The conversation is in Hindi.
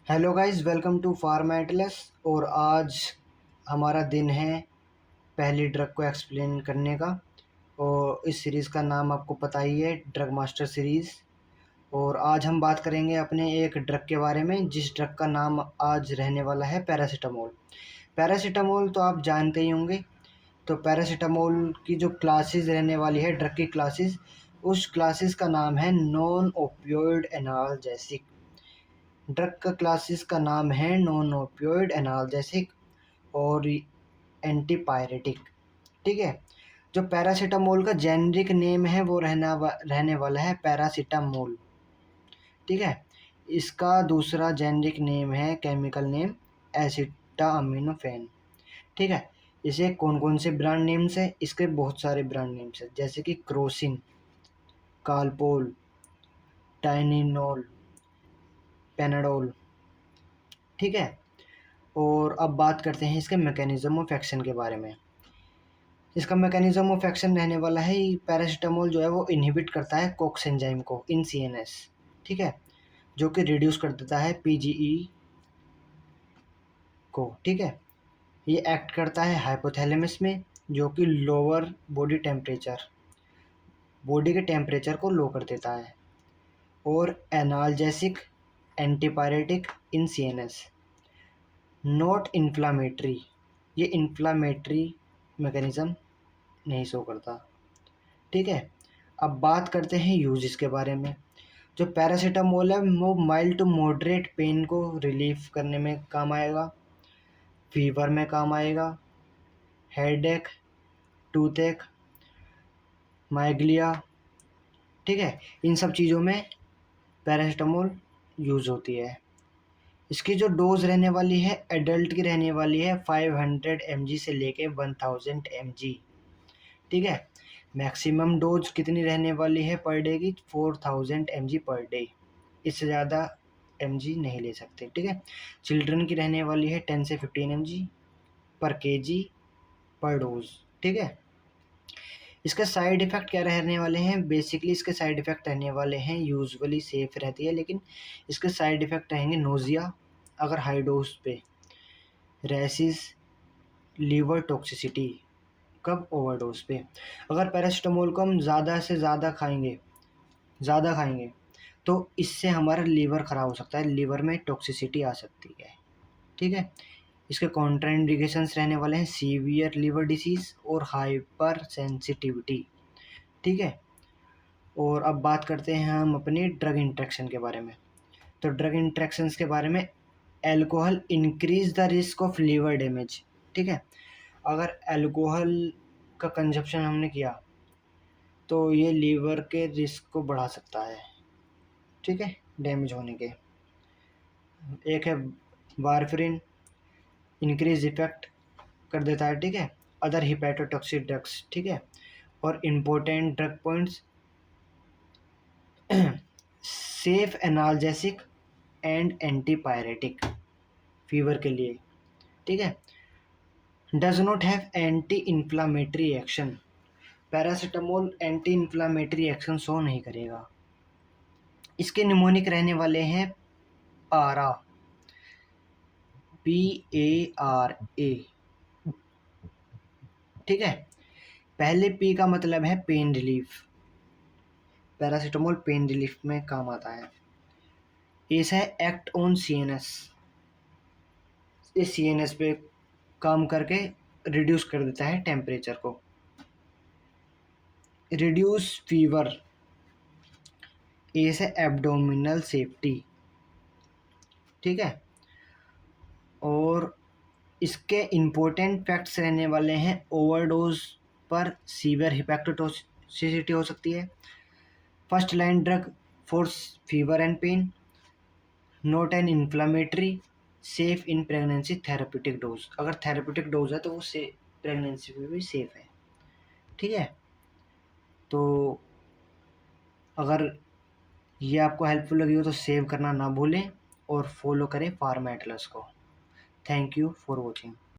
Hello guys, welcome to Formatless. और आज हमारा दिन है पहली ड्रग को एक्सप्लेन करने का। और इस सीरीज़ का नाम आपको पता ही है, ड्रग मास्टर सीरीज़। और आज हम बात करेंगे अपने एक ड्रग के बारे में, जिस ड्रग का नाम आज रहने वाला है पैरासीटामोल। पैरासीटामोल तो आप जानते ही होंगे। तो पैरासीटामोल की जो क्लासेस रहने वाली है, ड्रग की क्लासेस, उस क्लासेस का नाम है नॉन ओपियोइड एनाल्जेसिक। ड्रग का क्लासेस का नाम है नॉन ओपियोइड एनाल्जेसिक और एंटीपायरेटिक। ठीक है। जो पैरासीटामोल का जेनरिक नेम है वो रहने वाला है पैरासीटामोल। ठीक है। इसका दूसरा जेनरिक नेम है, केमिकल नेम, एसिटामिनोफेन। ठीक है। इसे कौन कौन से ब्रांड नेम्स है? इसके बहुत सारे ब्रांड नेम्स है, जैसे कि क्रोसिन, कालपोल, टाइनिनोल, पेनाडोल। ठीक है। और अब बात करते हैं इसके मैकेनिज्म ऑफ एक्शन के बारे में। इसका मैकेनिज्म ऑफ एक्शन रहने वाला है, पैरासीटामोल जो है वो इनहिबिट करता है कोक्स एंजाइम को इन सीएनएस। ठीक है। जो कि रिड्यूस कर देता है पीजीई को। ठीक है। ये एक्ट करता है हाइपोथैलेमस में, जो कि लोअर बॉडी के टेम्परेचर को लो कर देता है। और analgesic, antipyretic in CNS, not inflammatory. ये इन्फ्लामेटरी मैकेनिज्म नहीं शो करता। ठीक है। अब बात करते हैं यूज इसके बारे में। जो पैरासीटामोल है वो माइल्ड टू मॉडरेट पेन को रिलीफ करने में काम आएगा, फीवर में काम आएगा, हेडेक, टूथेक, माइग्लिया। ठीक है। इन सब चीज़ों में पैरासीटामोल यूज़ होती है। इसकी जो डोज रहने वाली है, एडल्ट की रहने वाली है 500 mg से लेके 1000 mg। ठीक है। मैक्सिमम डोज कितनी रहने वाली है पर डे की? 4000 mg पर डे। इससे ज़्यादा mg नहीं ले सकते। ठीक है। चिल्ड्रन की रहने वाली है 10 से 15 mg पर केजी पर डोज। ठीक है। इसके साइड इफ़ेक्ट क्या रहने वाले हैं? बेसिकली इसके साइड इफ़ेक्ट रहने वाले हैं, यूजुअली सेफ रहती है, लेकिन इसके साइड इफ़ेक्ट रहेंगे नोज़िया अगर हाई डोज पे, रैसिस, लीवर टॉक्सिसिटी कब? ओवरडोज पे। अगर पैरासीटामोल को हम ज़्यादा खाएंगे तो इससे हमारा लीवर ख़राब हो सकता है, लीवर में टॉक्सिसिटी आ सकती है। ठीक है। इसके कॉन्ट्राइंडिकेशंस रहने वाले हैं, सीवियर लीवर डिसीज़ और हाइपर सेंसिटिविटी। ठीक है। और अब बात करते हैं हम अपनी ड्रग इंट्रैक्शन के बारे में। तो ड्रग इंट्रैक्शंस के बारे में, alcohol increase the risk of liver damage. ठीक है। अगर एल्कोहल का कंजप्शन हमने किया तो ये लीवर के रिस्क को बढ़ा सकता है। ठीक है, डैमेज होने के। एक है वारफरिन, इंक्रीज इफेक्ट कर देता है। ठीक है। Other hepatotoxic drugs. ठीक है। और important drug points, safe analgesic and antipyretic fever के लिए। ठीक है। Does not have anti inflammatory action. Paracetamol anti inflammatory action show नहीं करेगा। इसके निमोनिक रहने वाले हैं पारा, PARA। ठीक है। पहले पी का मतलब है pain relief. Paracetamol pain relief में काम आता है। ऐसा है एक्ट ऑन सीएनएस। इस सीएनएस पे काम करके रिड्यूस कर देता है टेम्परेचर को। रिड्यूस फीवर, ऐसे एब्डोमिनल सेफ्टी। ठीक है। और इसके इम्पोर्टेंट फैक्ट्स रहने वाले हैं, ओवरडोज पर सीवियर हिपैटोटॉक्सिसिटी हो सकती है, first line drug for fever and pain, not an inflammatory, safe in pregnancy, therapeutic dose. अगर थेरेप्यूटिक डोज है तो वो प्रेगनेंसी में भी सेफ है। ठीक है। तो अगर ये आपको हेल्पफुल लगी हो तो सेव करना ना भूलें और फॉलो करें फार्मा एटलस को। Thank you for watching.